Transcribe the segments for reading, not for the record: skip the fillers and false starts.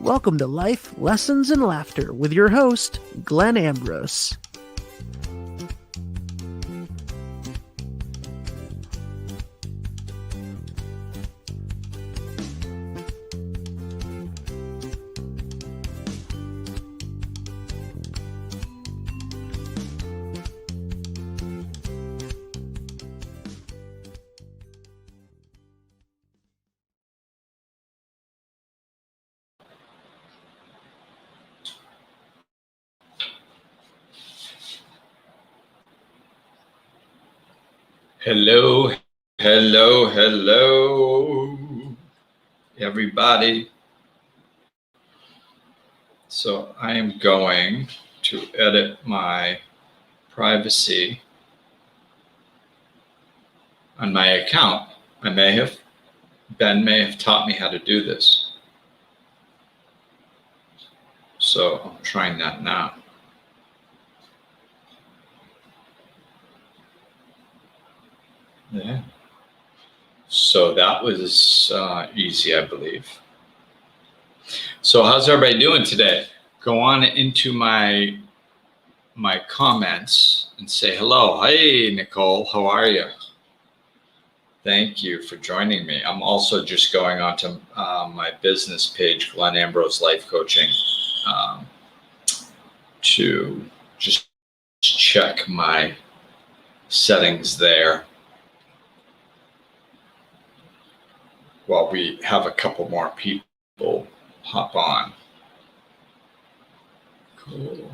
Welcome to Life, Lessons, and Laughter with your host, Glenn Ambrose. Hello, everybody. So I am going to edit my privacy on my account. Ben may have taught me how to do this. So I'm trying that now. Yeah. So that was easy, I believe. So how's everybody doing today? Go on into my comments and say hello. Hey, Nicole, how are you? Thank you for joining me. I'm also just going on to my business page, Glenn Ambrose Life Coaching, to just check my settings there while we have a couple more people hop on. Cool.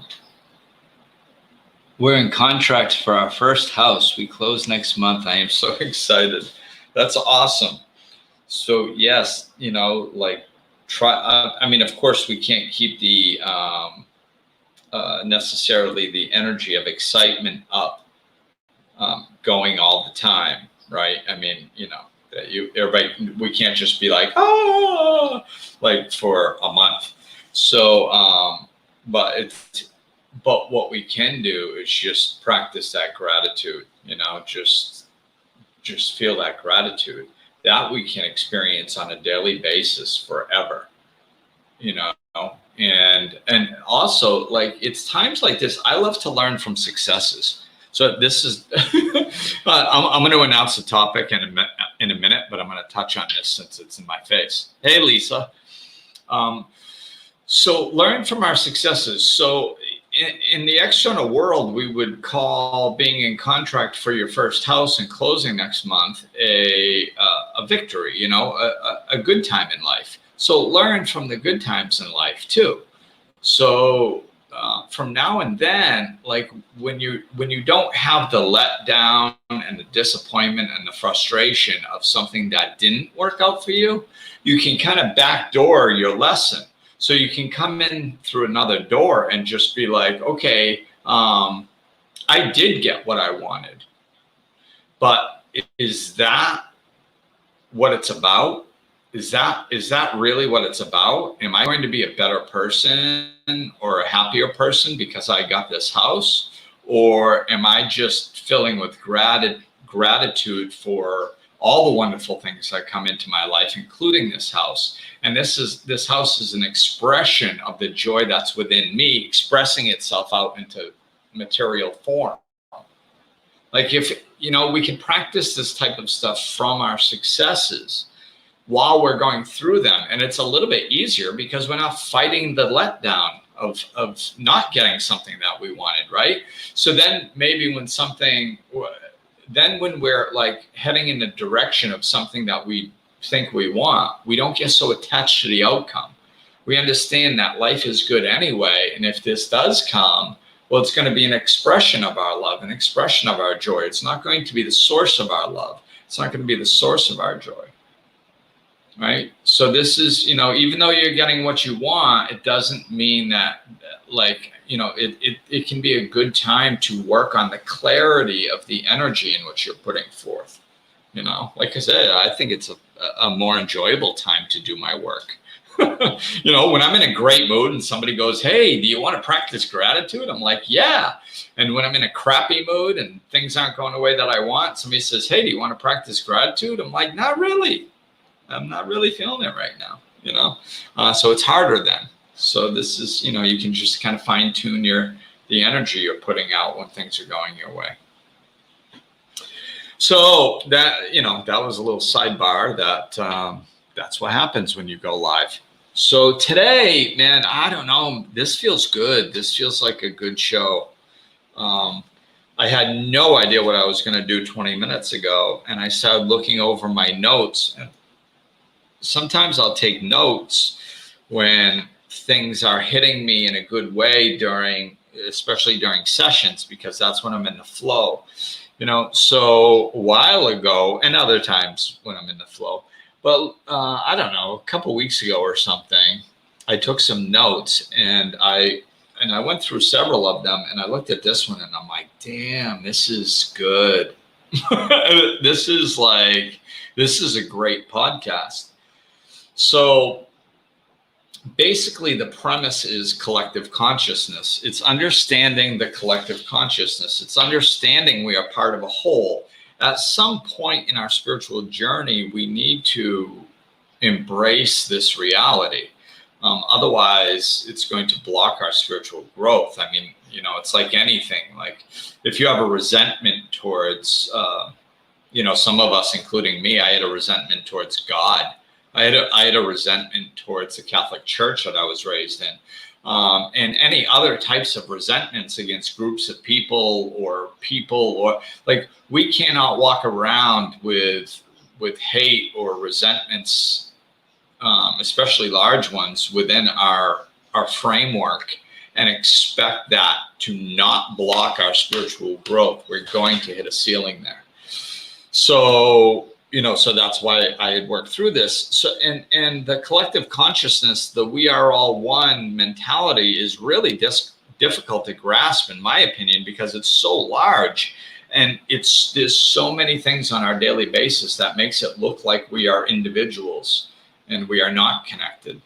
We're in contract for our first house. We close next month. I am so excited. That's awesome. So yes, I mean, of course, we can't keep the necessarily the energy of excitement up going all the time, right? I mean, everybody, we can't just be like, like for a month. So, but what we can do is just practice that gratitude, just feel that gratitude that we can experience on a daily basis forever, and also, like, it's times like this, I love to learn from successes. So this is, I'm going to announce the topic in a minute, but I'm going to touch on this since it's in my face. Hey, Lisa. So learn from our successes. So in the external world, we would call being in contract for your first house and closing next month a victory, a good time in life. So learn from the good times in life too. So from now and then, like when you don't have the letdown and the disappointment and the frustration of something that didn't work out for you, you can kind of backdoor your lesson. So you can come in through another door and just be like, okay, I did get what I wanted, but is that what it's about? Is that really what it's about? Am I going to be a better person or a happier person because I got this house? Or am I just filling with gratitude for all the wonderful things that come into my life, including this house? And this house is an expression of the joy that's within me, expressing itself out into material form. Like, if, we can practice this type of stuff from our successes while we're going through them. And it's a little bit easier because we're not fighting the letdown of not getting something that we wanted, right? So then maybe when we're like heading in the direction of something that we think we want, we don't get so attached to the outcome. We understand that life is good anyway. And if this does come, well, it's going to be an expression of our love, an expression of our joy. It's not going to be the source of our love. It's not going to be the source of our joy. Right. So this is, even though you're getting what you want, it doesn't mean that, like, it can be a good time to work on the clarity of the energy in which you're putting forth. Like I said, I think it's a more enjoyable time to do my work. When I'm in a great mood and somebody goes, hey, do you want to practice gratitude? I'm like, yeah. And when I'm in a crappy mood and things aren't going the way that I want, somebody says, hey, do you want to practice gratitude? I'm like, not really. I'm not really feeling it right now, So it's harder then. So this is, you can just kind of fine tune the energy you're putting out when things are going your way. So that, that was a little sidebar that's what happens when you go live. So today, man, I don't know, this feels good. This feels like a good show. I had no idea what I was going to do 20 minutes ago, and I started looking over my notes. And sometimes I'll take notes when things are hitting me in a good way especially during sessions, because that's when I'm in the flow. So a while ago, and other times when I'm in the flow, but I don't know, a couple weeks ago or something, I took some notes and I went through several of them, and I looked at this one and I'm like, damn, this is good. This is a great podcast. So basically, the premise is collective consciousness. It's understanding the collective consciousness. It's understanding we are part of a whole. At some point in our spiritual journey, we need to embrace this reality. Otherwise, it's going to block our spiritual growth. I mean, it's like anything. Like if you have a resentment towards, some of us, including me, I had a resentment towards God. I had a resentment towards the Catholic Church that I was raised in, and any other types of resentments against groups of people, or like, we cannot walk around with hate or resentments, especially large ones, within our framework, and expect that to not block our spiritual growth. We're going to hit a ceiling there. So that's why I had worked through this. So, and the collective consciousness, the we are all one mentality, is really difficult to grasp, in my opinion, because it's so large, and there's so many things on our daily basis that makes it look like we are individuals and we are not connected.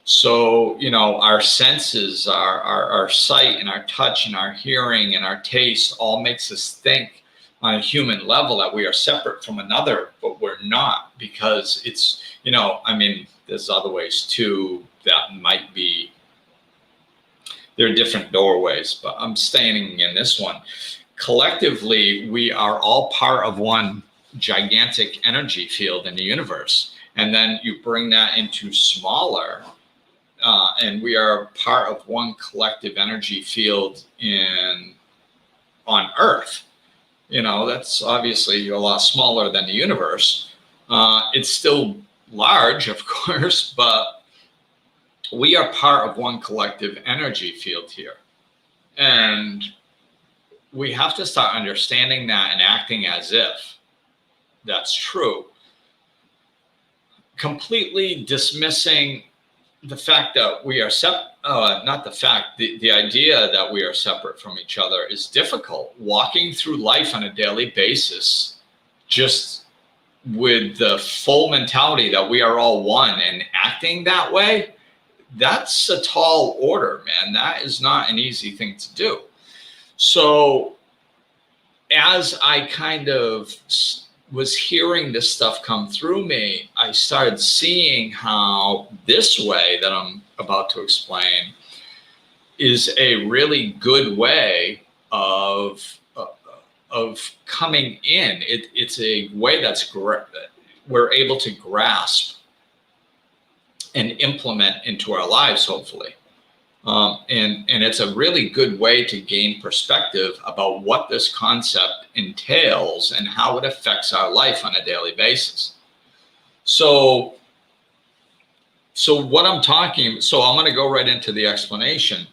So, our senses, our sight and our touch and our hearing and our taste all makes us think on a human level that we are separate from another, but we're not, because it's, there's other ways too that might be, there are different doorways, but I'm staying in this one. Collectively, we are all part of one gigantic energy field in the universe. And then you bring that into smaller, and we are part of one collective energy field on Earth. That's obviously a lot smaller than the universe. It's still large, of course, but we are part of one collective energy field here. And we have to start understanding that and acting as if that's true. Completely dismissing the fact that we are the idea that we are separate from each other is difficult. Walking through life on a daily basis, just with the full mentality that we are all one and acting that way, that's a tall order, man. That is not an easy thing to do. So as I kind of was hearing this stuff come through me, I started seeing how this way that I'm about to explain is a really good way of coming in. It's a way we're able to grasp and implement into our lives, hopefully. And it's a really good way to gain perspective about what this concept entails and how it affects our life on a daily basis. So what I'm going to go right into the explanation.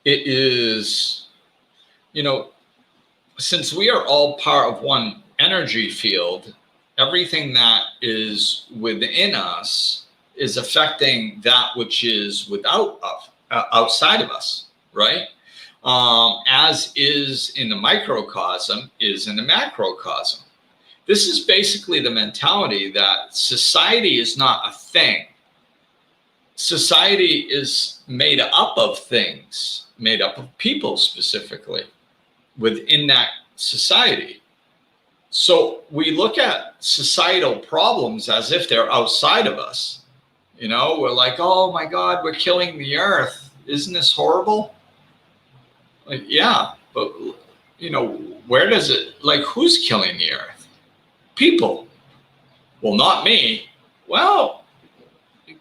It is, since we are all part of one energy field, everything that is within us is affecting that which is outside of us, right? As is in the microcosm is in the macrocosm. This is basically the mentality that society is not a thing. Society is made up of things, made up of people specifically within that society. So we look at societal problems as if they're outside of us. You know, we're like, oh my God, we're killing the earth. Isn't this horrible? Like, yeah, but you know, where does it, like, who's killing the earth? People. Well, not me. Well,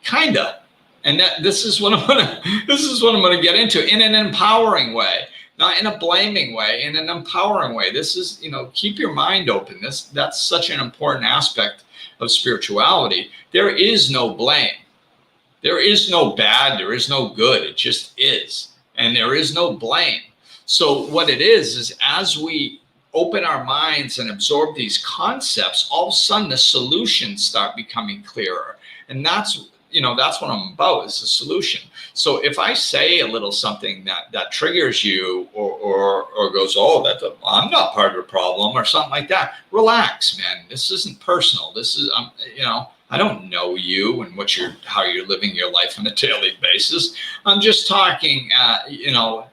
kinda. And this is what I'm gonna get into in an empowering way, not in a blaming way, in an empowering way. This is, you know, keep your mind open. That's such an important aspect of spirituality. There is no blame. There is no bad. There is no good. It just is, and there is no blame. So what it is as we open our minds and absorb these concepts, all of a sudden the solutions start becoming clearer. And that's, you know, that's what I'm about, is the solution. So if I say a little something that triggers you or goes, oh, I'm not part of the problem or something like that, relax, man. This isn't personal. This is, you know, I don't know you and how you're living your life on a daily basis. I'm just talking, you know,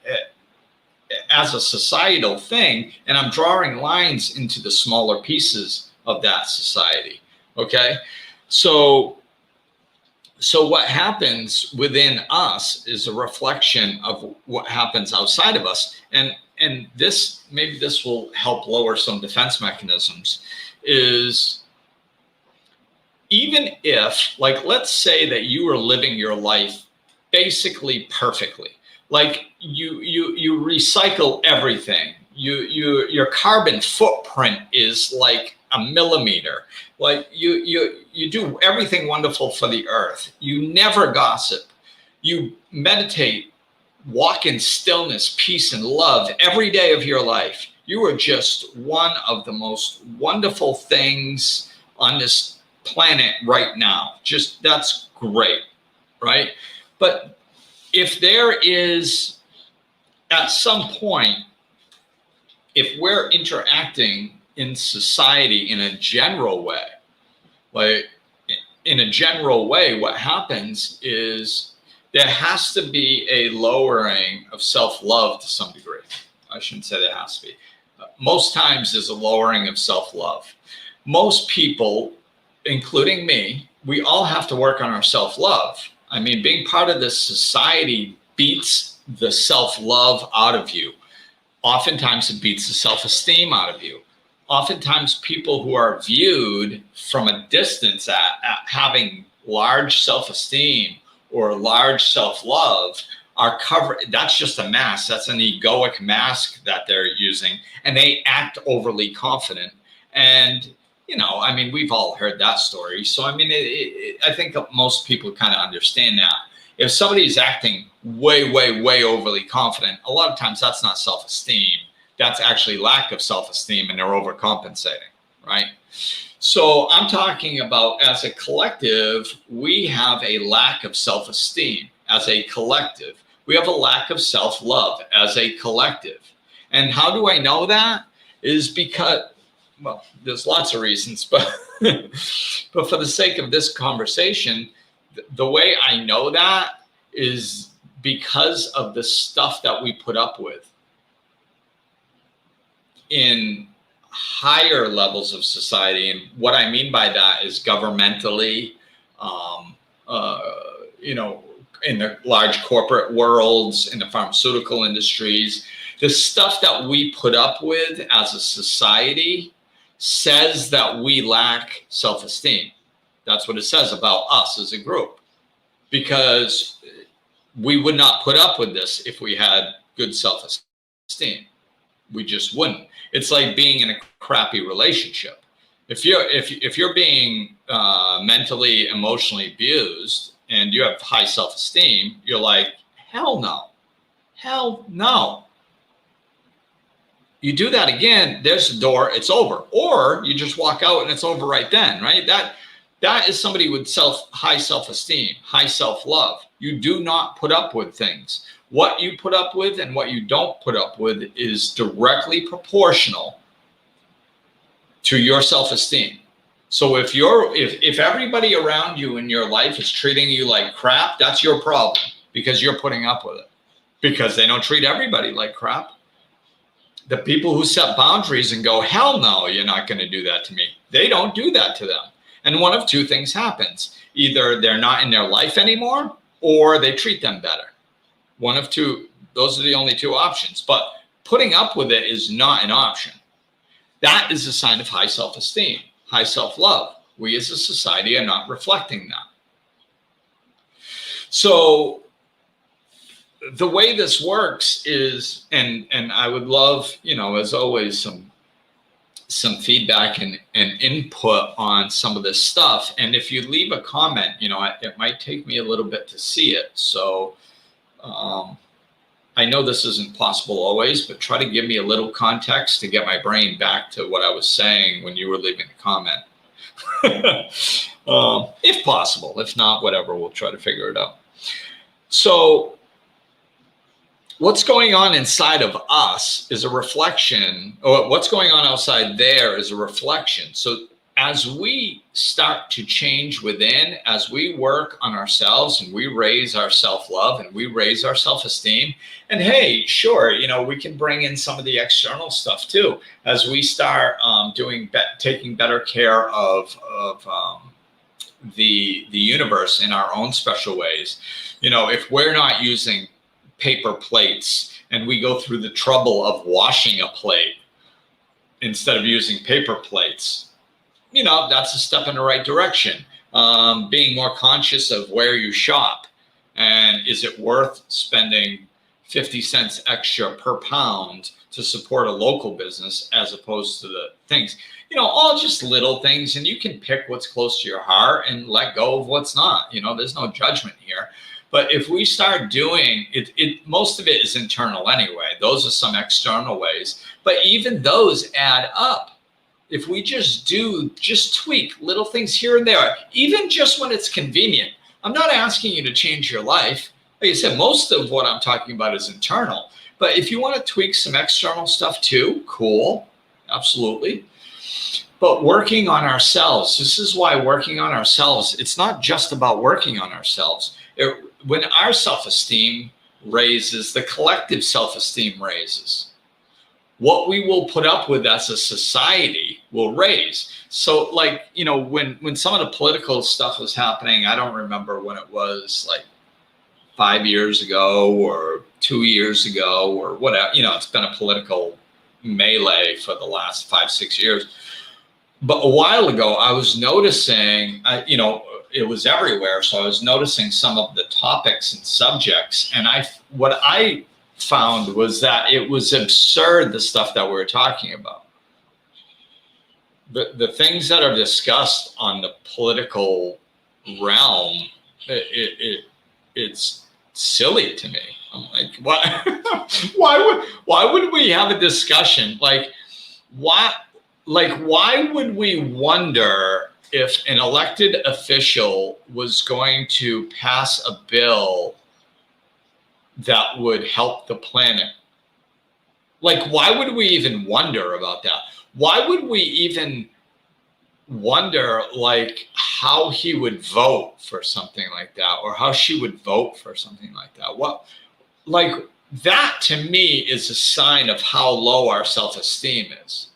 as a societal thing, and I'm drawing lines into the smaller pieces of that society. Okay. So what happens within us is a reflection of what happens outside of us. And this, maybe this will help lower some defense mechanisms, is even if, like, let's say that you are living your life basically perfectly. Like you recycle everything. Your carbon footprint is like a millimeter. Like you do everything wonderful for the earth. You never gossip. You meditate, walk in stillness, peace, and love every day of your life. You are just one of the most wonderful things on this planet right now. Just, that's great, right? But if there is, at some point, if we're interacting in society in a general way, like in a general way, what happens is there has to be a lowering of self-love to some degree. I shouldn't say there has to be. Most times there's a lowering of self-love. Most people, including me, we all have to work on our self-love. I mean, being part of this society beats the self-love out of you. Oftentimes it beats the self-esteem out of you. Oftentimes people who are viewed from a distance at having large self-esteem or large self-love are covered. That's just a mask. That's an egoic mask that they're using, and they act overly confident. And you know, I mean, we've all heard that story. So, I mean, I think most people kind of understand that. If somebody's acting way, way, way overly confident, a lot of times that's not self-esteem. That's actually lack of self-esteem, and they're overcompensating, right? So I'm talking about, as a collective, we have a lack of self-esteem as a collective. We have a lack of self-love as a collective. And how do I know that? Is because, well, there's lots of reasons, but but for the sake of this conversation, the way I know that is because of the stuff that we put up with in higher levels of society. And what I mean by that is governmentally, you know, in the large corporate worlds, in the pharmaceutical industries, the stuff that we put up with as a society says that we lack self-esteem. That's what it says about us as a group, because we would not put up with this if we had good self-esteem. We just wouldn't. It's like being in a crappy relationship. If you're being mentally, emotionally abused and you have high self-esteem, you're like, hell no, hell no. You do that again, there's the door, it's over. Or you just walk out and it's over right then, right? That is somebody with high self-esteem, high self-love. You do not put up with things. What you put up with and what you don't put up with is directly proportional to your self-esteem. So if everybody around you in your life is treating you like crap, that's your problem, because you're putting up with it. Because they don't treat everybody like crap. The people who set boundaries and go, hell no, you're not going to do that to me, they don't do that to them. And one of two things happens. Either they're not in their life anymore, or they treat them better. One of two, those are the only two options. But putting up with it is not an option. That is a sign of high self-esteem, high self-love. We as a society are not reflecting that. So the way this works is, and I would love, as always, some feedback and input on some of this stuff. And if you leave a comment, it might take me a little bit to see it. So I know this isn't possible always, but try to give me a little context to get my brain back to what I was saying when you were leaving a comment. If possible. If not, whatever, we'll try to figure it out. So what's going on inside of us is a reflection, or what's going on outside there is a reflection. So as we start to change within, as we work on ourselves and we raise our self-love and we raise our self-esteem, and hey, sure, we can bring in some of the external stuff too, as we start taking better care of the universe in our own special ways. If we're not using paper plates and we go through the trouble of washing a plate instead of using paper plates, that's a step in the right direction. Being more conscious of where you shop, and is it worth spending 50 cents extra per pound to support a local business as opposed to the things, all just little things, and you can pick what's close to your heart and let go of what's not. There's no judgment here. But if we start doing it, most of it is internal anyway. Those are some external ways, but even those add up. If we just tweak little things here and there, even just when it's convenient. I'm not asking you to change your life. Like I said, most of what I'm talking about is internal. But if you want to tweak some external stuff too, cool, absolutely. But working on ourselves, this is why working on ourselves, it's not just about working on ourselves. When our self-esteem raises, the collective self-esteem raises. What we will put up with as a society will raise. So when some of the political stuff was happening, I don't remember when it was, like 5 years ago or 2 years ago or whatever, it's been a political melee for the last 5-6 years. But a while ago, I was noticing, it was everywhere. So I was noticing some of the topics and subjects. And what I found was that it was absurd, the stuff that we were talking about. The things that are discussed on the political realm, it's silly to me. I'm like, why would we have a discussion? Why would we wonder if an elected official was going to pass a bill that would help the planet? Why would we even wonder about that? Why would we even wonder how he would vote for something like that, or how she would vote for something like that? That to me is a sign of how low our self-esteem is.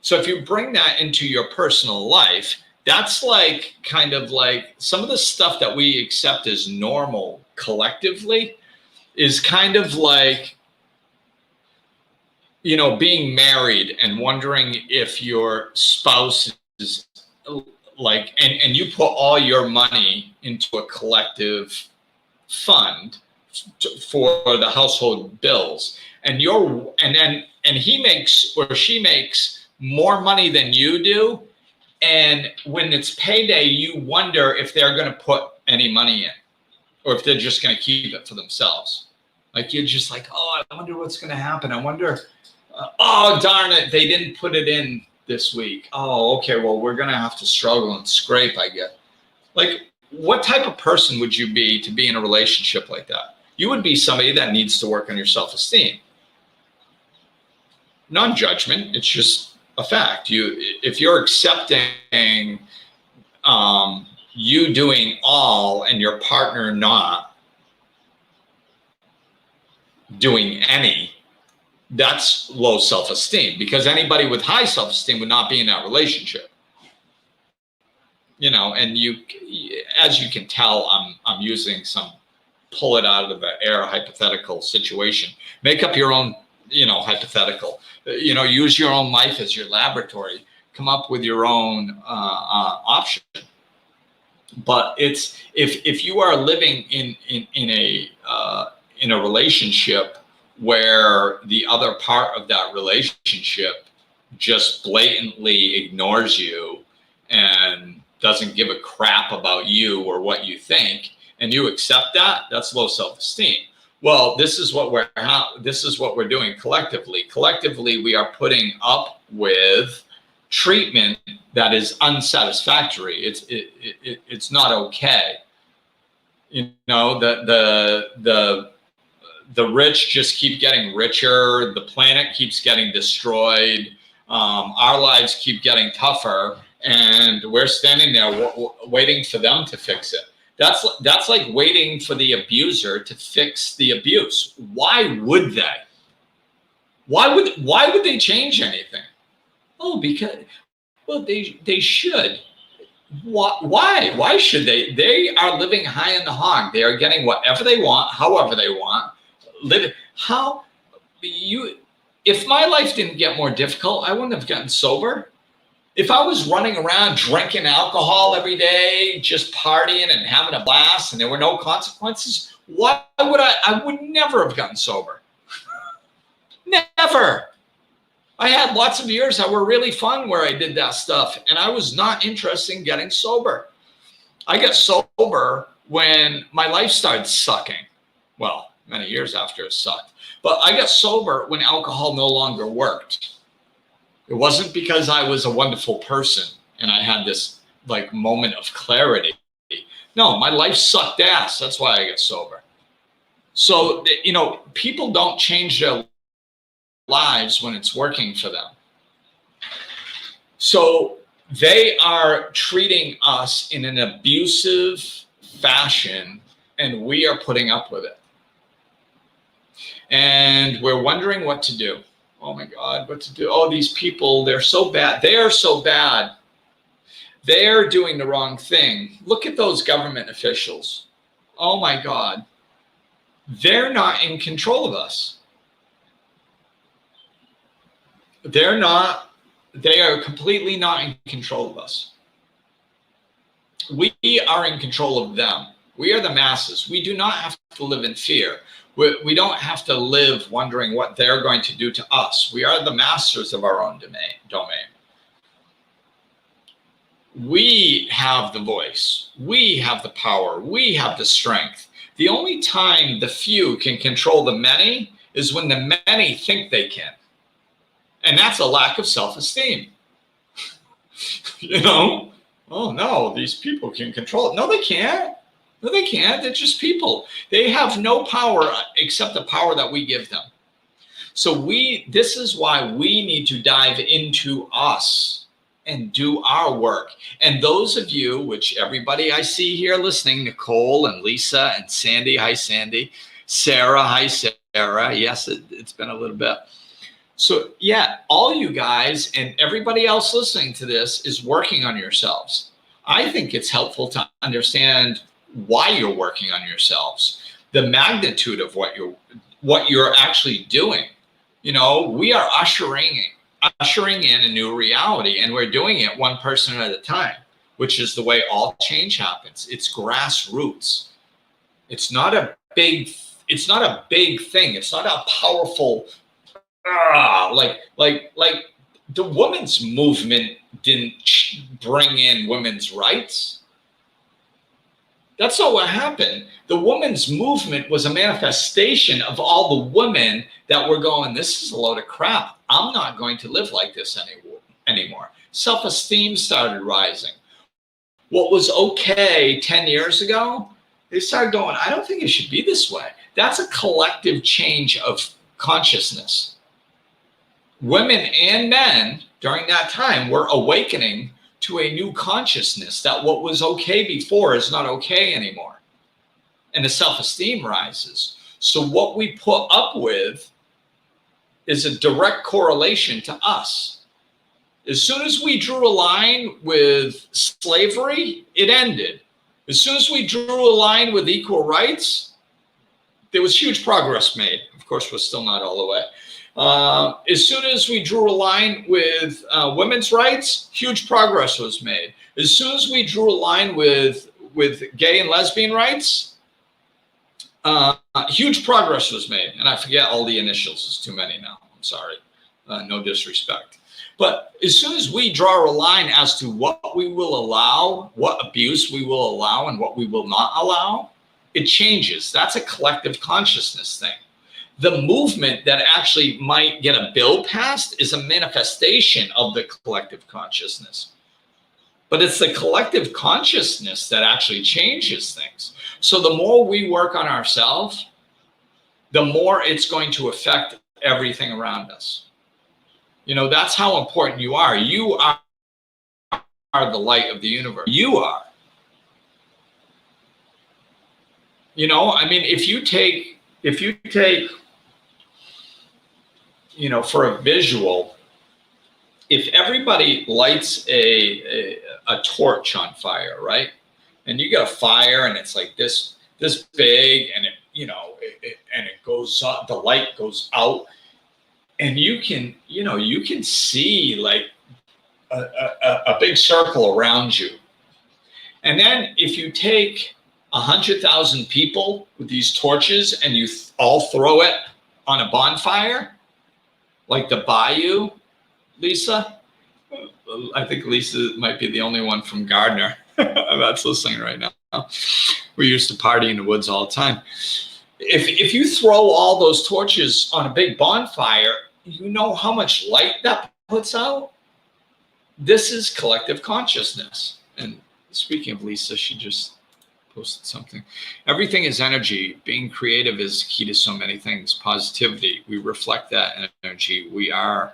So if you bring that into your personal life, that's kind of some of the stuff that we accept as normal collectively is kind of being married and wondering if your spouse is and you put all your money into a collective fund for the household bills, and he makes or she makes more money than you do, and when it's payday, you wonder if they're going to put any money in, or if they're just going to keep it for themselves. You're just oh, I wonder what's going to happen. I wonder, oh, darn it, they didn't put it in this week. Oh, okay, well, we're going to have to struggle and scrape, I guess. What type of person would you be to be in a relationship like that? You would be somebody that needs to work on your self-esteem. Non-judgment, it's just a fact. If you're accepting you doing all and your partner not doing any, that's low self-esteem, because anybody with high self-esteem would not be in that relationship. and as you can tell, I'm using some pull it out of the air hypothetical situation. Make up your own, hypothetical. Use your own life as your laboratory. Come up with your own option. But it's if you are living in a relationship where the other part of that relationship just blatantly ignores you and doesn't give a crap about you or what you think, and you accept that, that's low self-esteem. Well, this is what we're doing collectively. Collectively, we are putting up with treatment that is unsatisfactory. It's not okay. The rich just keep getting richer. The planet keeps getting destroyed. Our lives keep getting tougher, and we're standing there waiting for them to fix it. That's like waiting for the abuser to fix the abuse. Why would they? Why would they change anything? Oh, they should. Why? Why should they? They are living high in the hog. They are getting whatever they want, however they want. If my life didn't get more difficult, I wouldn't have gotten sober. If I was running around drinking alcohol every day, just partying and having a blast, and there were no consequences, why would I would never have gotten sober. Never. I had lots of years that were really fun where I did that stuff, and I was not interested in getting sober. I got sober when my life started sucking. Well, many years after it sucked. But I got sober when alcohol no longer worked. It wasn't because I was a wonderful person and I had this moment of clarity. No, my life sucked ass. That's why I got sober. So, people don't change their lives when it's working for them. So they are treating us in an abusive fashion, and we are putting up with it. And we're wondering what to do. Oh my God, what to do? Oh, these people, they're so bad. They are so bad. They're doing the wrong thing. Look at those government officials. Oh my God. They're not in control of us. They are completely not in control of us. We are in control of them. We are the masses. We do not have to live in fear. We don't have to live wondering what they're going to do to us. We are the masters of our own domain. We have the voice. We have the power. We have the strength. The only time the few can control the many is when the many think they can. And that's a lack of self-esteem. Oh no, these people can control it. No, they can't. No, they can't. They're just people. They have no power except the power that we give them. So this is why we need to dive into us and do our work. And those of you, which everybody I see here listening, Nicole and Lisa and Sandy, hi Sandy, Sarah, hi Sarah. Yes, it's been a little bit. So yeah, all you guys and everybody else listening to this is working on yourselves. I think it's helpful to understand why you're working on yourselves, the magnitude of what you're actually doing. We are ushering in a new reality, and we're doing it one person at a time, which is the way all change happens. It's grassroots. It's not a big thing. It's not a powerful, like the women's movement didn't bring in women's rights. That's not what happened. The women's movement was a manifestation of all the women that were going, this is a load of crap. I'm not going to live like this anymore. Self-esteem started rising. What was okay 10 years ago, they started going, I don't think it should be this way. That's a collective change of consciousness. Women and men during that time were awakening to a new consciousness that what was okay before is not okay anymore. And the self-esteem rises. So what we put up with is a direct correlation to us. As soon as we drew a line with slavery, it ended. As soon as we drew a line with equal rights, there was huge progress made. Of course, we're still not all the way. As soon as we drew a line with women's rights, huge progress was made. As soon as we drew a line with gay and lesbian rights, huge progress was made. And I forget all the initials. It's too many now. I'm sorry. No disrespect. But as soon as we draw a line as to what we will allow, what abuse we will allow, and what we will not allow, it changes. That's a collective consciousness thing. The movement that actually might get a bill passed is a manifestation of the collective consciousness. But it's the collective consciousness that actually changes things. So the more we work on ourselves, the more it's going to affect everything around us. You know, that's how important you are. You are the light of the universe. You are. You know, I mean, if you take, you know, for a visual, if everybody lights a torch on fire, right? And you get a fire and it's like this big, and it, you know, and it goes up, the light goes out. And you can, you know, you can see like a big circle around you. And then if you take 100,000 people with these torches and you all throw it on a bonfire, like the bayou, Lisa, I think Lisa might be the only one from Gardner that's listening right now. We used to party in the woods all the time. If you throw all those torches on a big bonfire, you know how much light that puts out? This is collective consciousness. And speaking of Lisa, she just posted something. Everything is energy. Being creative is key to so many things. Positivity. We reflect that energy. We are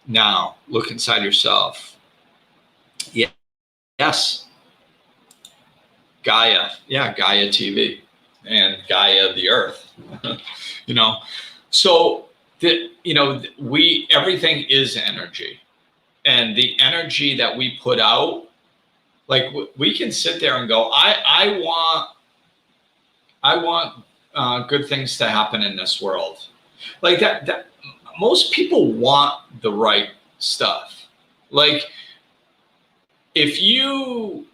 now. Look inside yourself. Yeah. Yes. Gaia. Yeah, Gaia TV. And Gaia the Earth. You know, so that, you know, everything is energy, and the energy that we put out, like we can sit there and go, I want good things to happen in this world. Like that most people want the right stuff. Like if you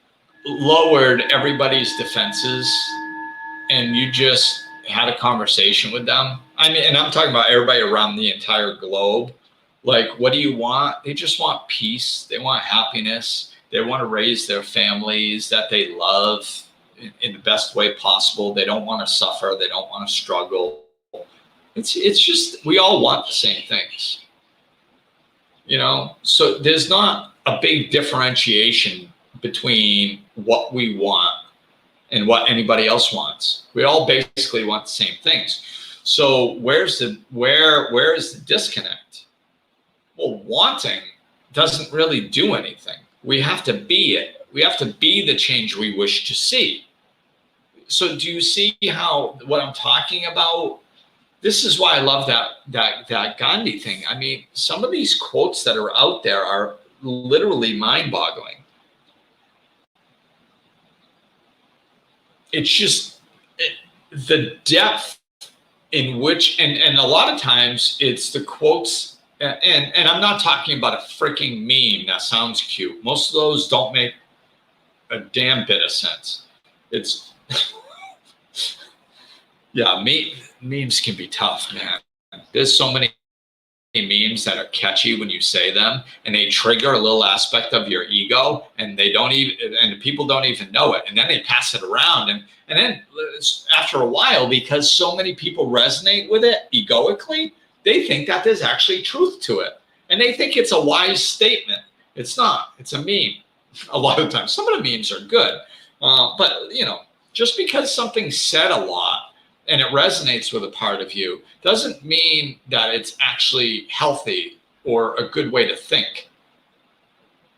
lowered everybody's defenses and you just had a conversation with them, I mean, and I'm talking about everybody around the entire globe. Like, what do you want? They just want peace. They want happiness. They want to raise their families that they love in the best way possible. They don't want to suffer. They don't want to struggle. It's just, we all want the same things, you know? So there's not a big differentiation between what we want and what anybody else wants. We all basically want the same things. So where is the disconnect? Well, wanting doesn't really do anything. We have to be it. We have to be the change we wish to see. So do you see how what I'm talking about? This is why I love that Gandhi thing. I mean, some of these quotes that are out there are literally mind-boggling. It's just the depth in which, and a lot of times it's the quotes, and I'm not talking about a freaking meme that sounds cute. Most of those don't make a damn bit of sense. It's, yeah, memes can be tough, man. There's so many memes that are catchy when you say them, and they trigger a little aspect of your ego, and and people don't even know it, and then they pass it around, and then after a while, because so many people resonate with it egoically, they think that there's actually truth to it, and they think it's a wise statement. It's not. It's a meme. A lot of times, some of the memes are good, but you know, just because something's said a lot and it resonates with a part of you doesn't mean that it's actually healthy or a good way to think.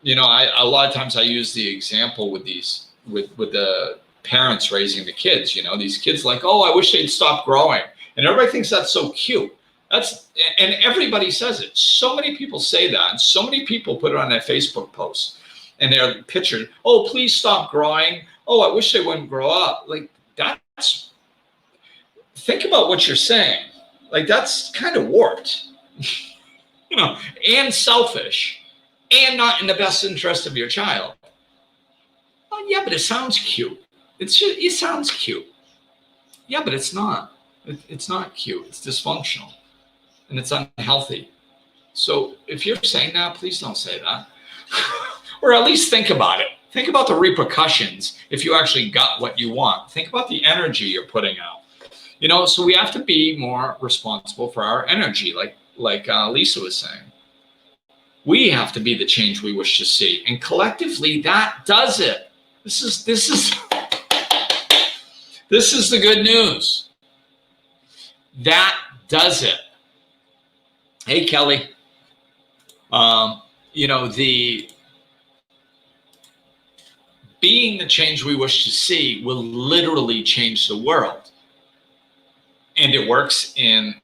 You know, a lot of times I use the example with the parents raising the kids. You know, these kids like, oh, I wish they'd stop growing, and everybody thinks that's so cute. And everybody says it. So many people say that, and so many people put it on their Facebook posts, and they're pictured, oh, please stop growing. Oh, I wish they wouldn't grow up. Like, think about what you're saying. Like, that's kind of warped, and selfish, and not in the best interest of your child. Well, yeah, but it sounds cute. It sounds cute. Yeah, but it's not. It's not cute. It's dysfunctional, and it's unhealthy. So if you're saying that, please don't say that. Or at least think about it. Think about the repercussions if you actually got what you want. Think about the energy you're putting out. So we have to be more responsible for our energy, like Lisa was saying. We have to be the change we wish to see, and collectively, that does it. This is the good news. That does it. Hey, Kelly. Being the change we wish to see will literally change the world. And it works in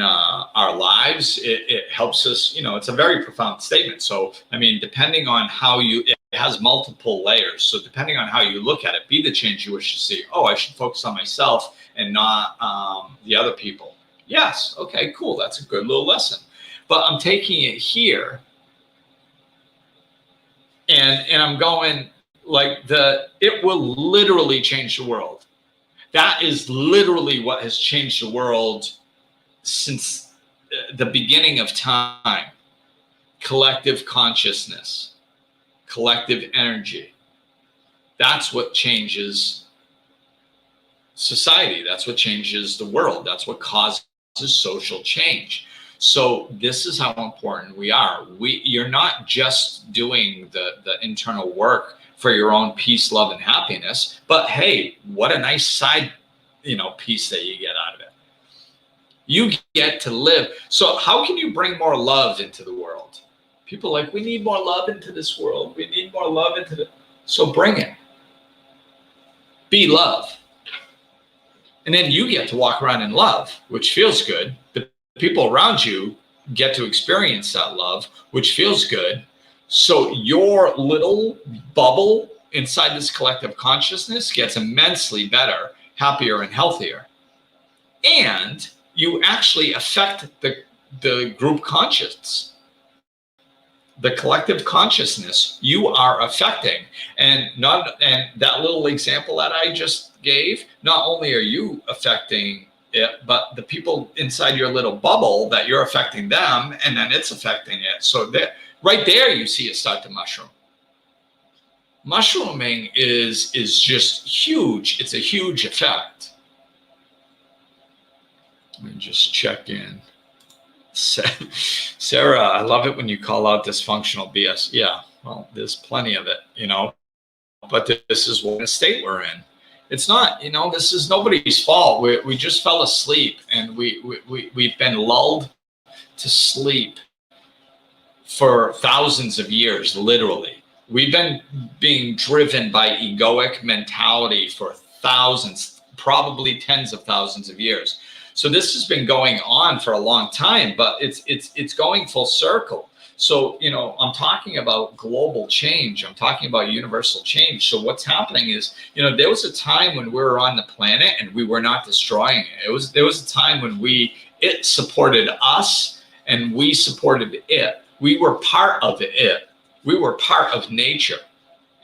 our lives. It helps us, it's a very profound statement. So, depending on how it has multiple layers. So depending on how you look at it, be the change you wish to see. Oh, I should focus on myself and not the other people. Yes. Okay, cool. That's a good little lesson. But I'm taking it here and I'm going it will literally change the world. That is literally what has changed the world since the beginning of time. Collective consciousness, collective energy. That's what changes society. That's what changes the world. That's what causes social change. So this is how important we are. You're not just doing the internal work for your own peace, love, and happiness, but hey, what a nice side, piece that you get out of it. You get to live. So how can you bring more love into the world? People are like, we need more love into this world. We need more love so bring it. Be love. And then you get to walk around in love, which feels good. The people around you get to experience that love, which feels good. So your little bubble inside this collective consciousness gets immensely better, happier, and healthier. And you actually affect the group conscience. The collective consciousness you are affecting. And that little example that I just gave, not only are you affecting it, but the people inside your little bubble that you're affecting them, and then it's affecting it. So right there, you see it start to mushroom. Mushrooming is just huge. It's a huge effect. Let me just check in. Sarah, I love it when you call out dysfunctional BS. Yeah, well, there's plenty of it, but this is what state we're in. It's not, this is nobody's fault. We just fell asleep, and we've been lulled to sleep for thousands of years, literally. We've been being driven by egoic mentality for thousands, probably tens of thousands of years. So this has been going on for a long time, but it's going full circle. So, I'm talking about global change. I'm talking about universal change. So what's happening is, there was a time when we were on the planet and we were not destroying it. There was a time when it supported us and we supported it. We were part of it. We were part of nature,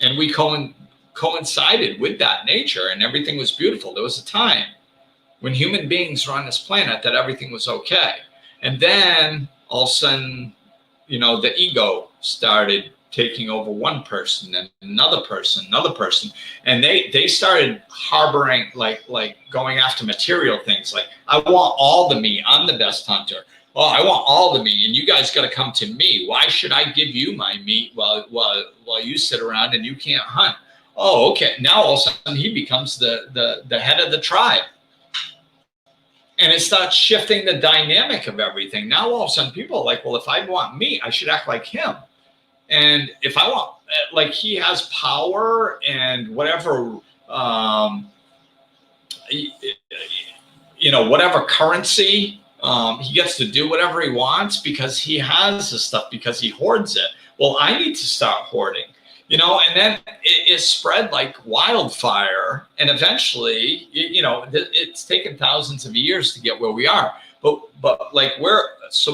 and we coincided with that nature, and everything was beautiful. There was a time when human beings were on this planet that everything was okay. And then all of a sudden, the ego started taking over one person and another person, and they started harboring, like going after material things. Like, I want all the meat. I'm the best hunter. Oh, I want all the meat, and you guys got to come to me. Why should I give you my meat while you sit around and you can't hunt? Oh, okay. Now all of a sudden he becomes the head of the tribe. And it starts shifting the dynamic of everything. Now all of a sudden people are like, well, if I want meat, I should act like him. And if I want, he has power and whatever, whatever currency He gets to do whatever he wants because he has the stuff, because he hoards it. Well, I need to start hoarding, and then it spread like wildfire. And eventually, it's taken thousands of years to get where we are. But like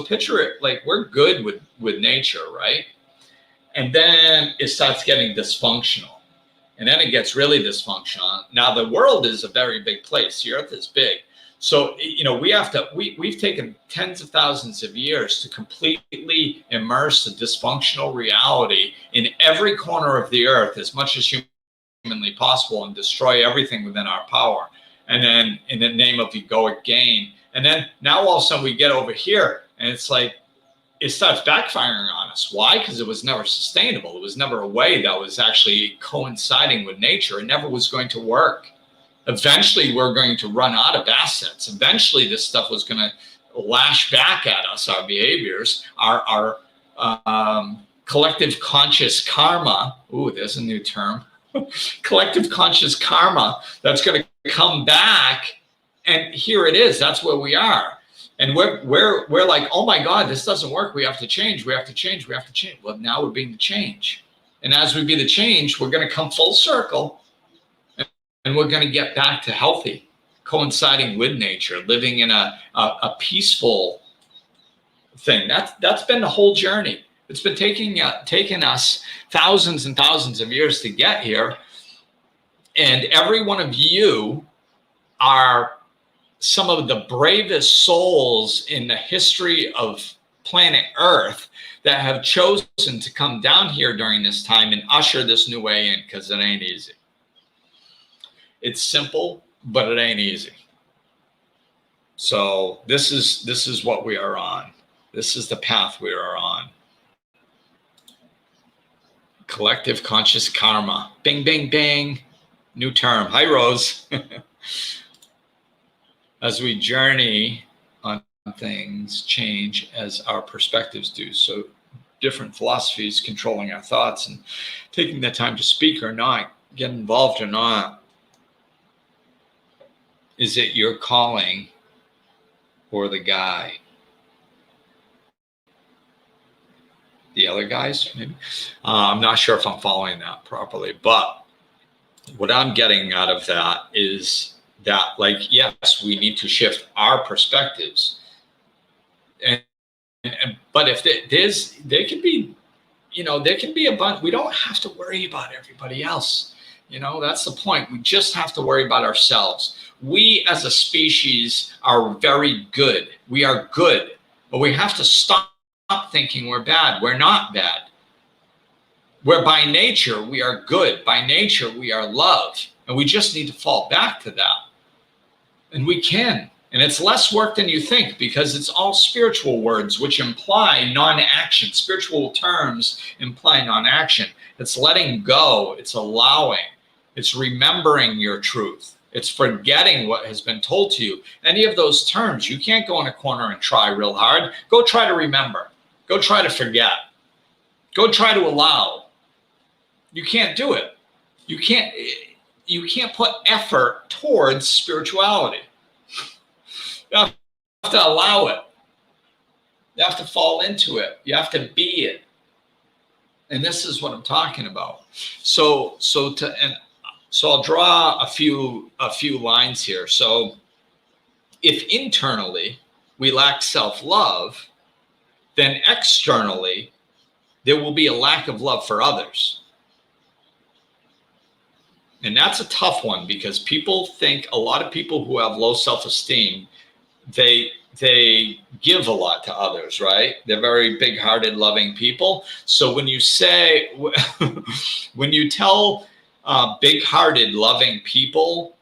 picture it, like we're good with nature, right? And then it starts getting dysfunctional. And then it gets really dysfunctional. Now the world is a very big place. The earth is big. So, we've taken tens of thousands of years to completely immerse the dysfunctional reality in every corner of the earth as much as humanly possible and destroy everything within our power. And then in the name of egoic gain. And then now all of a sudden we get over here and it's like, it starts backfiring on us. Why? Because it was never sustainable. It was never a way that was actually coinciding with nature. It never was going to work. Eventually, we're going to run out of assets. Eventually, this stuff was going to lash back at us, our behaviors, our collective conscious karma. Ooh, there's a new term. Collective conscious karma that's going to come back. And here it is. That's where we are. And we're like, oh my God, this doesn't work. We have to change. We have to change. We have to change. Well, now we're being the change. And as we be the change, we're going to come full circle. And we're going to get back to healthy, coinciding with nature, living in a peaceful thing. That's been the whole journey. It's been taking us thousands and thousands of years to get here. And every one of you are some of the bravest souls in the history of planet Earth that have chosen to come down here during this time and usher this new way in, because it ain't easy. It's simple, but it ain't easy. So this is what we are on. This is the path we are on. Collective conscious karma. Bing, bing, bing. New term. Hi, Rose. As we journey on things, change as our perspectives do. So different philosophies controlling our thoughts and taking the time to speak or not, get involved or not. Is it your calling or the guy? The other guys, maybe? I'm not sure if I'm following that properly, but what I'm getting out of that is that, like, yes, we need to shift our perspectives. But if there can be, there can be a bunch, we don't have to worry about everybody else. That's the point. We just have to worry about ourselves. We as a species are very good. We are good, but we have to stop thinking we're bad. We're not bad. We're by nature, we are good. By nature, we are love. And we just need to fall back to that. And we can. And it's less work than you think, because it's all spiritual words which imply non-action. Spiritual terms imply non-action. It's letting go. It's allowing. It's remembering your truth. It's forgetting what has been told to you. Any of those terms, you can't go in a corner and try real hard. Go try to remember. Go try to forget. Go try to allow. You can't do it. You can't put effort towards spirituality. You have to allow it. You have to fall into it. You have to be it. And this is what I'm talking about. So I'll draw a few lines here. So if internally we lack self-love, then externally there will be a lack of love for others. And that's a tough one, because people think, a lot of people who have low self-esteem, they give a lot to others, right? They're very big-hearted, loving people. So when you say, when you tell big-hearted, loving people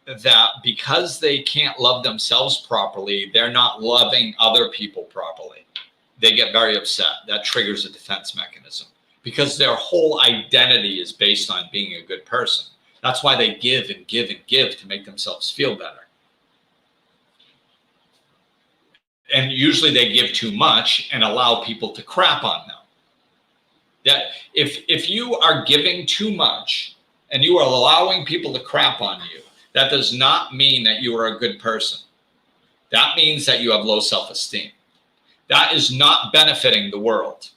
that because they can't love themselves properly, they're not loving other people properly, they get very upset. That triggers a defense mechanism, because their whole identity is based on being a good person. That's why they give and give and give, to make themselves feel better. And usually they give too much and allow people to crap on them. That if you are giving too much and you are allowing people to crap on you, that does not mean that you are a good person. That means that you have low self-esteem. That is not benefiting the world.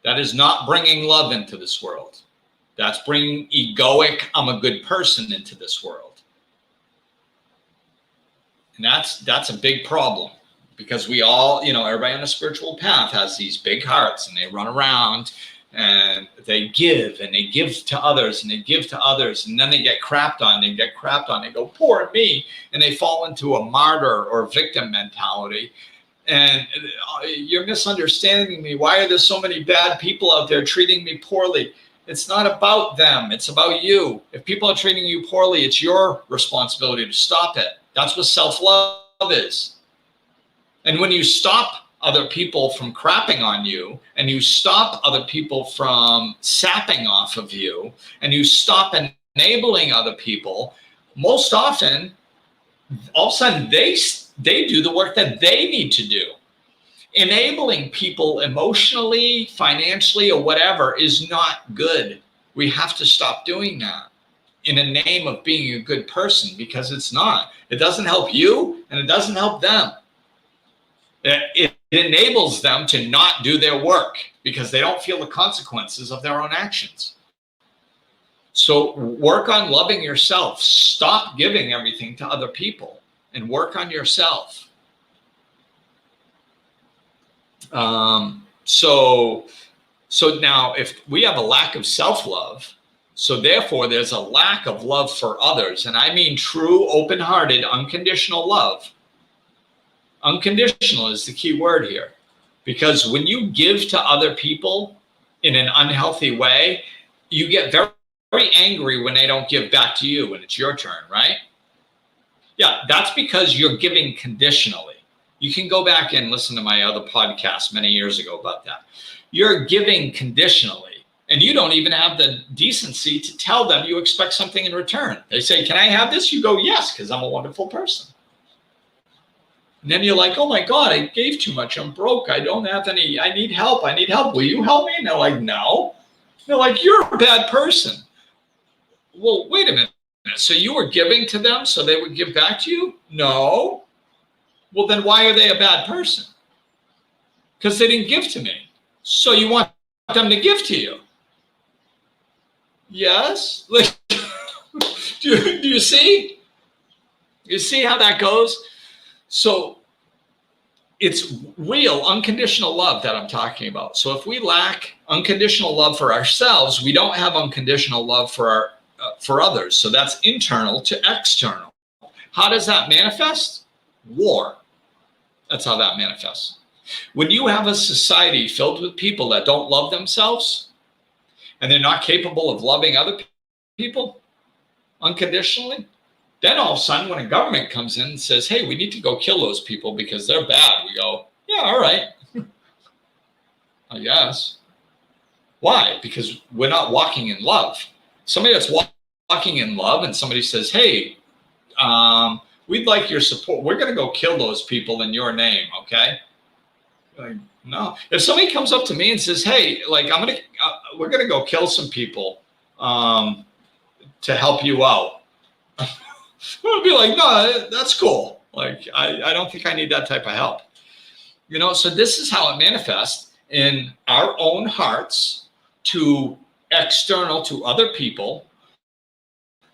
That is not bringing love into this world. That's bringing egoic, I'm a good person into this world. And that's a big problem, because we all, everybody on a spiritual path has these big hearts, and they run around and they give to others, and they give to others, and then they get crapped on, they go, poor me, and they fall into a martyr or victim mentality. And you're misunderstanding me. Why are there so many bad people out there treating me poorly? It's not about them. It's about you. If people are treating you poorly, it's your responsibility to stop it. That's what self-love is. And when you stop other people from crapping on you, and you stop other people from sapping off of you, and you stop enabling other people, most often, all of a sudden, they do the work that they need to do. Enabling people emotionally, financially, or whatever is not good. We have to stop doing that in the name of being a good person, because it's not. It doesn't help you, and it doesn't help them. It enables them to not do their work because they don't feel the consequences of their own actions. So work on loving yourself. Stop giving everything to other people and work on yourself. So now if we have a lack of self-love, so therefore there's a lack of love for others. And I mean true, open-hearted, unconditional love. Unconditional is the key word here. Because when you give to other people in an unhealthy way, you get very, very angry when they don't give back to you when it's your turn, right? Yeah, that's because you're giving conditionally. You can go back and listen to my other podcast many years ago about that. You're giving conditionally, and you don't even have the decency to tell them you expect something in return. They say, can I have this? You go, yes, because I'm a wonderful person. And then you're like, oh my God, I gave too much. I'm broke. I don't have any. I need help. Will you help me? And they're like, no. They're like, you're a bad person. Well, wait a minute. So you were giving to them so they would give back to you? No. Well, then why are they a bad person? Because they didn't give to me. So you want them to give to you? Yes. Like, do you see? You see how that goes? So it's real unconditional love that I'm talking about. So if we lack unconditional love for ourselves, we don't have unconditional love for others. So that's internal to external. How does that manifest? War. That's how that manifests. When you have a society filled with people that don't love themselves, and they're not capable of loving other people unconditionally, then all of a sudden when a government comes in and says, hey, we need to go kill those people because they're bad, we go, yeah, all right. I guess. Why? Because we're not walking in love. Somebody that's walking in love and somebody says, hey, we'd like your support. We're going to go kill those people in your name, okay? Like, no. If somebody comes up to me and says, hey, like we're going to go kill some people to help you out. I'll be like, no, that's cool. Like, I don't think I need that type of help. So this is how it manifests in our own hearts to external to other people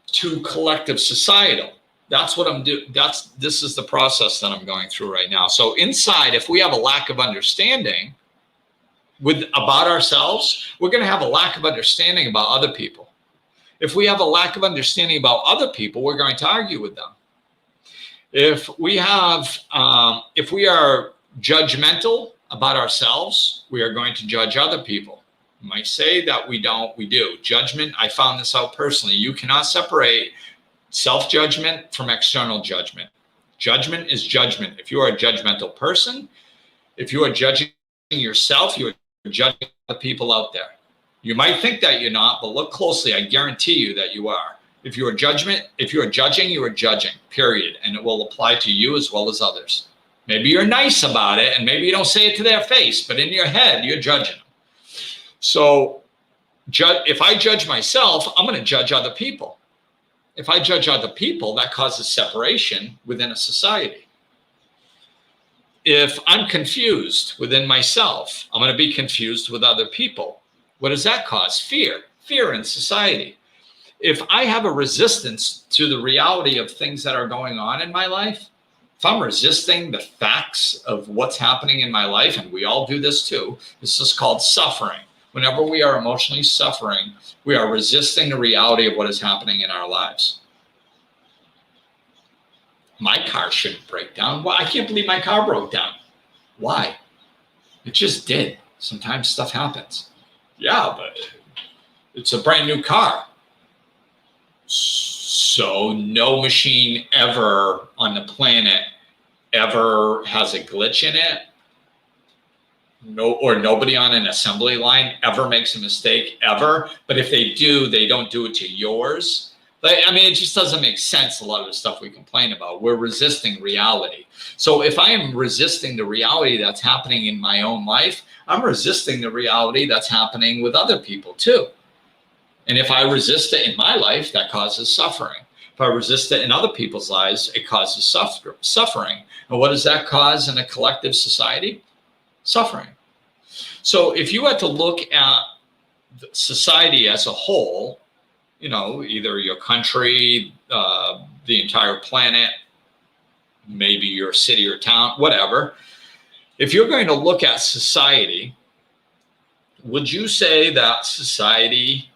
to collective societal. That's what I'm doing. This is the process that I'm going through right now. So inside, if we have a lack of understanding about ourselves, we're going to have a lack of understanding about other people. If we have a lack of understanding about other people, we're going to argue with them. If we are judgmental about ourselves, we are going to judge other people. You might say that we don't, we do. Judgment, I found this out personally. You cannot separate self-judgment from external judgment. Judgment is judgment. If you are a judgmental person, if you are judging yourself, you are judging the people out there. You might think that you're not, but look closely. I guarantee you that you are. If you are judging, you are judging, period. And it will apply to you as well as others. Maybe you're nice about it, and maybe you don't say it to their face, but in your head, you're judging them. So if I judge myself, I'm going to judge other people. If I judge other people, that causes separation within a society. If I'm confused within myself, I'm going to be confused with other people. What does that cause? Fear in society. If I have a resistance to the reality of things that are going on in my life, if I'm resisting the facts of what's happening in my life, and we all do this too, this is called suffering. Whenever we are emotionally suffering, we are resisting the reality of what is happening in our lives. My car shouldn't break down. Well, I can't believe my car broke down. Why? It just did. Sometimes stuff happens. Yeah, but it's a brand new car. So no machine ever on the planet ever has a glitch in it. No, or nobody on an assembly line ever makes a mistake ever. But if they do, they don't do it to yours. I mean, it just doesn't make sense, a lot of the stuff we complain about. We're resisting reality. So if I am resisting the reality that's happening in my own life, I'm resisting the reality that's happening with other people too. And if I resist it in my life, that causes suffering. If I resist it in other people's lives, it causes suffering. And what does that cause in a collective society? Suffering. So if you had to look at society as a whole, you know, either your country, the entire planet, maybe your city or town, whatever. If you're going to look at society, would you say that society,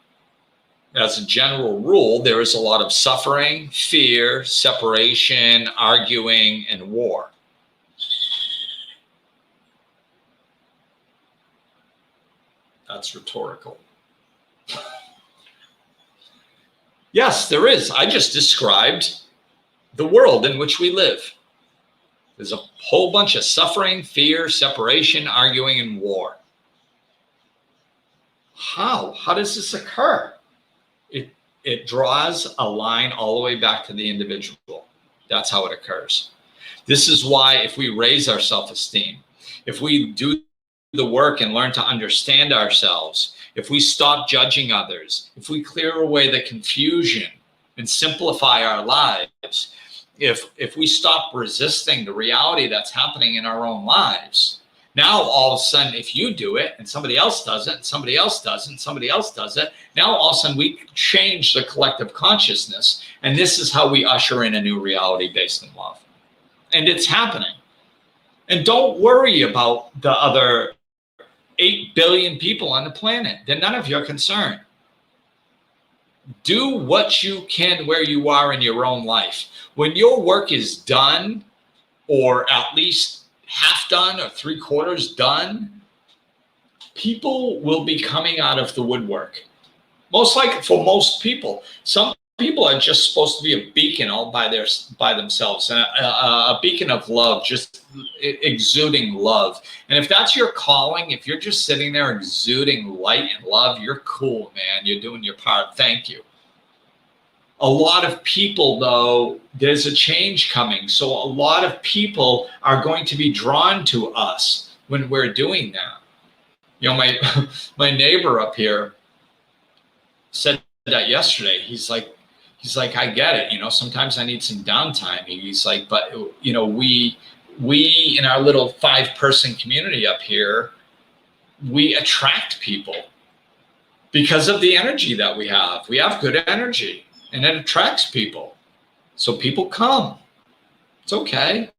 as a general rule, there is a lot of suffering, fear, separation, arguing, and war? That's rhetorical. Yes, there is. I just described the world in which we live. There's a whole bunch of suffering, fear, separation, arguing, and war. How? How does this occur? It draws a line all the way back to the individual. That's how it occurs. This is why if we raise our self-esteem, if we do the work and learn to understand ourselves, if we stop judging others, if we clear away the confusion and simplify our lives, if we stop resisting the reality that's happening in our own lives, now all of a sudden, if you do it and somebody else does it, and somebody else does it, and somebody else does it, now all of a sudden we change the collective consciousness. And this is how we usher in a new reality based in love. And it's happening. And don't worry about the other 8 billion people on the planet. They're none of your concern. Do what you can where you are in your own life. When your work is done, or at least half done or 3/4 done, people will be coming out of the woodwork. Most likely, for most people. Some people are just supposed to be a beacon all by themselves, and a beacon of love, just exuding love. And if that's your calling, if you're just sitting there exuding light and love, you're cool, man. You're doing your part. Thank you. A lot of people, though, there's a change coming. So a lot of people are going to be drawn to us when we're doing that. You know, my neighbor up here said that yesterday. He's like, I get it. You know, sometimes I need some downtime. He's like, but you know, we in our little 5-person community up here, we attract people because of the energy that we have. We have good energy, and it attracts people. So people come. It's okay.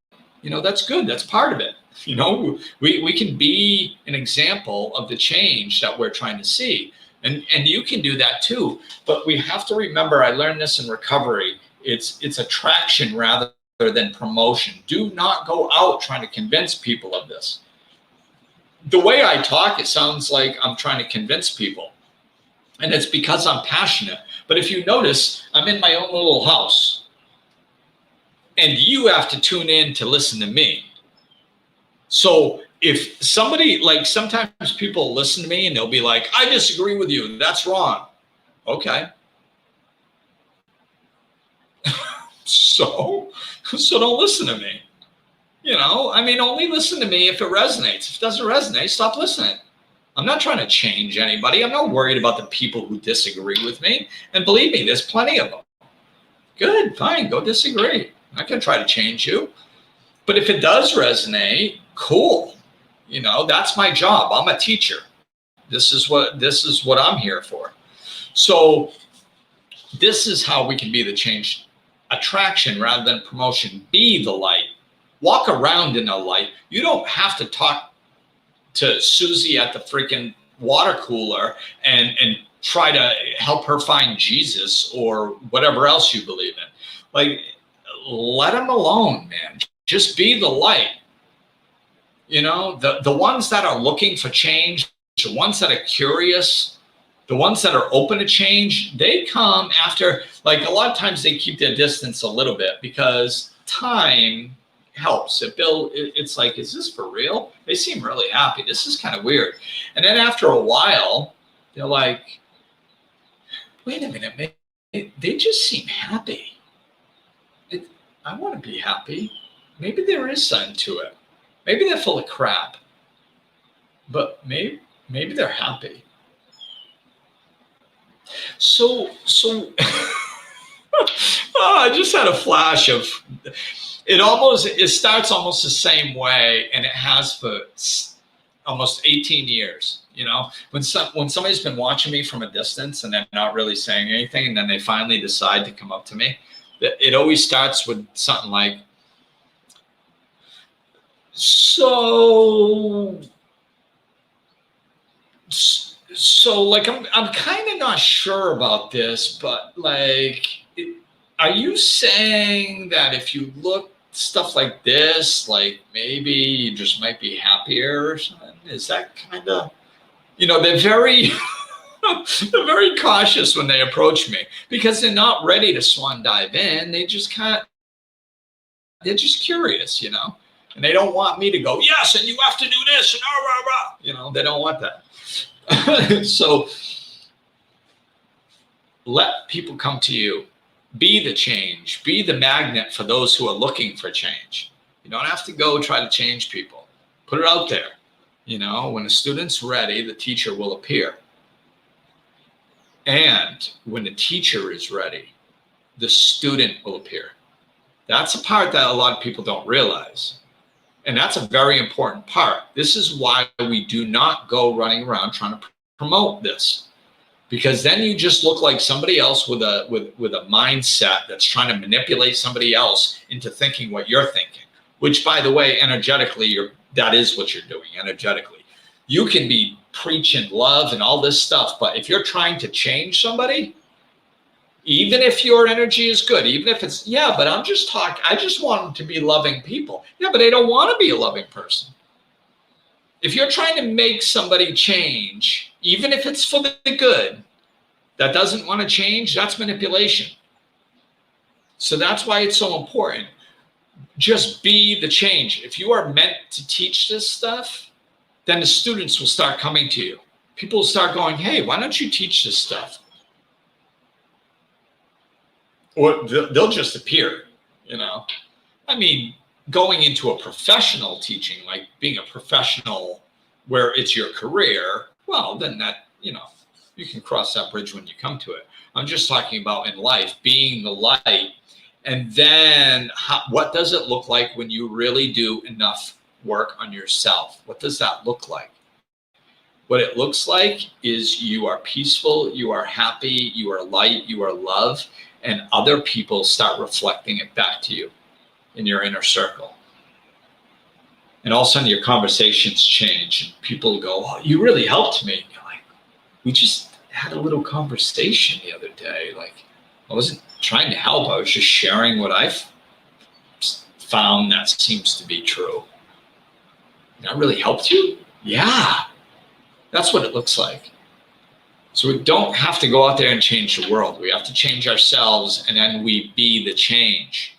You know, that's good. That's part of it. You know, we can be an example of the change that we're trying to see. And you can do that too. But we have to remember, I learned this in recovery, it's attraction rather than promotion. Do not go out trying to convince people of this. The way I talk, it sounds like I'm trying to convince people. And it's because I'm passionate. But if you notice, I'm in my own little house. And you have to tune in to listen to me. So if somebody, like sometimes people listen to me and they'll be like, I disagree with you. That's wrong. Okay. So don't listen to me. You know, I mean, only listen to me if it resonates. If it doesn't resonate, stop listening. I'm not trying to change anybody. I'm not worried about the people who disagree with me. And believe me, there's plenty of them. Good, fine, go disagree. I'm not going to try to change you. But if it does resonate, cool. You know, that's my job. I'm a teacher. This is what I'm here for. So this is how we can be the change. Attraction rather than promotion. Be the light. Walk around in the light. You don't have to talk to Susie at the freaking water cooler and try to help her find Jesus or whatever else you believe in. Like, let them alone, man. Just be the light. You know, the ones that are looking for change, the ones that are curious, the ones that are open to change, they come after, like, a lot of times they keep their distance a little bit because time helps. It's like, is this for real? They seem really happy. This is kind of weird. And then after a while, they're like, wait a minute, they just seem happy. I want to be happy. Maybe there is something to it. Maybe they're full of crap, but maybe they're happy. So I just had a flash of it starts almost the same way, and it has for almost 18 years. You know, when somebody's been watching me from a distance and they're not really saying anything, and then they finally decide to come up to me, it always starts with something like, so like, I'm kind of not sure about this, but like, are you saying that if you look stuff like this, like maybe you just might be happier or something? Is that kind of, you know, they're very they're very cautious when they approach me because they're not ready to swan dive in. They're just curious, you know, and they don't want me to go, yes, and you have to do this, and rah, rah, rah. You know, they don't want that. So let people come to you. Be the change. Be the magnet for those who are looking for change. You don't have to go try to change people. Put it out there. You know, when a student's ready, the teacher will appear. And when the teacher is ready, the student will appear. That's a part that a lot of people don't realize. And that's a very important part. This is why we do not go running around trying to promote this. Because then you just look like somebody else with a mindset that's trying to manipulate somebody else into thinking what you're thinking. Which, by the way, energetically, that is what you're doing energetically. You can be preaching love and all this stuff, but if you're trying to change somebody, even if your energy is good, even if it's, yeah, but I just want them to be loving people. Yeah, but they don't want to be a loving person. If you're trying to make somebody change, even if it's for the good, that doesn't want to change, that's manipulation. So that's why it's so important. Just be the change. If you are meant to teach this stuff, then the students will start coming to you. People will start going, hey, why don't you teach this stuff? Or they'll just appear, you know. I mean, going into a professional teaching, like being a professional where it's your career, well, then that, you know, you can cross that bridge when you come to it. I'm just talking about in life, being the light. And then what does it look like when you really do enough work on yourself? What does that look like? What it looks like is you are peaceful, you are happy, you are light, you are love, and other people start reflecting it back to you in your inner circle. And all of a sudden your conversations change and people go, oh, you really helped me. And you're like, we just had a little conversation the other day. Like, I wasn't trying to help. I was just sharing what I've found that seems to be true. That really helped you? Yeah. That's what it looks like. So we don't have to go out there and change the world. We have to change ourselves, and then we be the change.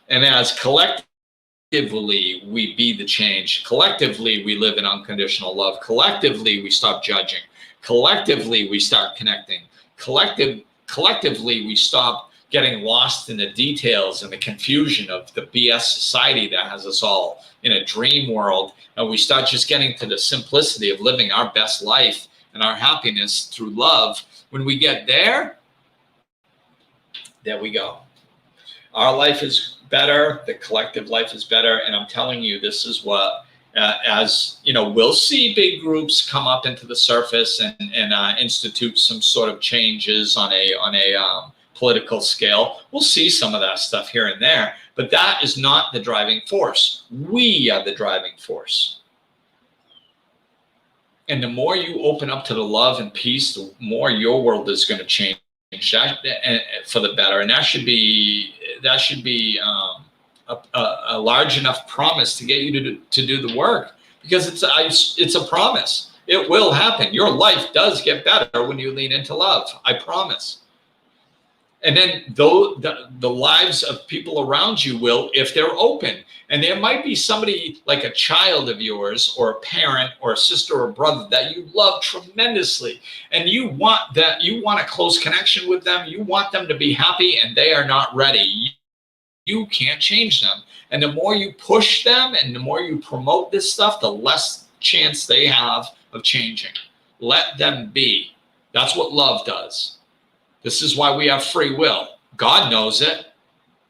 And as collectively, we be the change. Collectively, we live in unconditional love. Collectively, we stop judging. Collectively, we start connecting. Collectively, we stop getting lost in the details and the confusion of the BS society that has us all in a dream world. And we start just getting to the simplicity of living our best life and our happiness through love. When we get there we go. Our life is better. The collective life is better. And I'm telling you, this is what, as you know, we'll see big groups come up into the surface and institute some sort of changes on a political scale. We'll see some of that stuff here and there, but that is not the driving force. We are the driving force. And the more you open up to the love and peace, the more your world is going to change for the better. And that should be a large enough promise to get you to do the work, because it's a promise. It will happen. Your life does get better when you lean into love. I promise. And then the lives of people around you will, if they're open. And there might be somebody like a child of yours or a parent or a sister or brother that you love tremendously. And you want a close connection with them. You want them to be happy, and they are not ready. You can't change them. And the more you push them and the more you promote this stuff, the less chance they have of changing. Let them be. That's what love does. This is why we have free will. God knows it.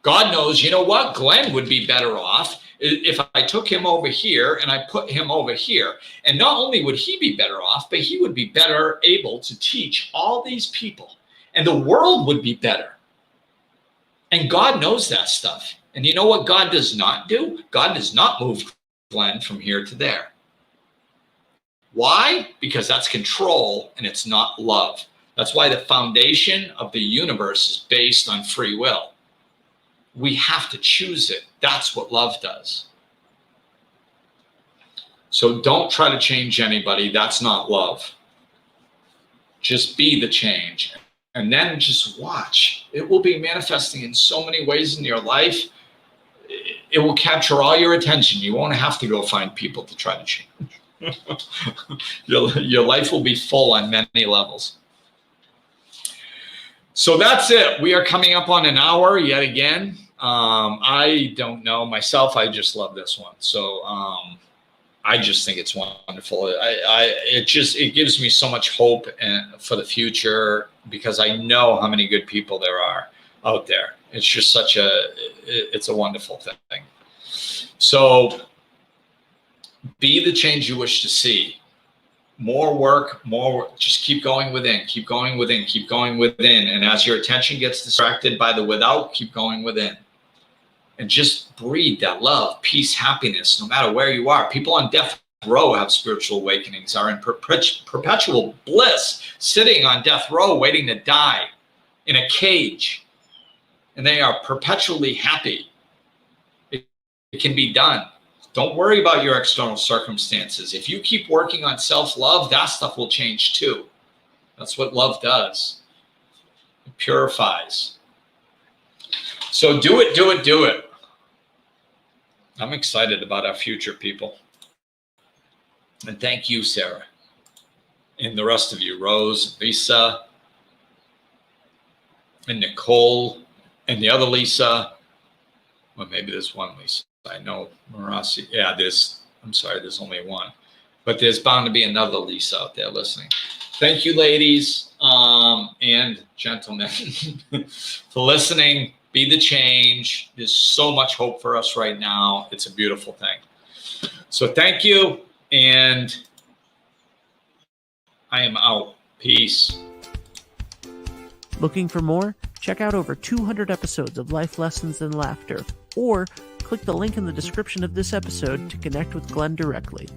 God knows, you know what? Glenn would be better off if I took him over here and I put him over here. And not only would he be better off, but he would be better able to teach all these people. And the world would be better. And God knows that stuff. And you know what God does not do? God does not move Glenn from here to there. Why? Because that's control and it's not love. That's why the foundation of the universe is based on free will. We have to choose it. That's what love does. So don't try to change anybody. That's not love. Just be the change. And then just watch. It will be manifesting in so many ways in your life. It will capture all your attention. You won't have to go find people to try to change. Your life will be full on many levels. So that's it. We are coming up on an hour yet again. I don't know myself. I just love this one. So I just think it's wonderful. It gives me so much hope for the future, because I know how many good people there are out there. It's just it's a wonderful thing. So be the change you wish to see. More work, just keep going within, keep going within, keep going within. And as your attention gets distracted by the without, keep going within. And just breathe that love, peace, happiness, no matter where you are. People on death row have spiritual awakenings, are in perpetual bliss, sitting on death row, waiting to die in a cage. And they are perpetually happy. It can be done. Don't worry about your external circumstances. If you keep working on self-love, that stuff will change too. That's what love does. It purifies. So do it, do it, do it. I'm excited about our future, people. And thank you, Sarah. And the rest of you, Rose, Lisa, and Nicole, and the other Lisa. Well, maybe there's one Lisa. I know Marasi. Yeah, there's only one. But there's bound to be another Lisa out there listening. Thank you, ladies and gentlemen, for listening. Be the change. There's so much hope for us right now. It's a beautiful thing. So thank you, and I am out. Peace. Looking for more? Check out over 200 episodes of Life Lessons and Laughter, or click the link in the description of this episode to connect with Glenn directly.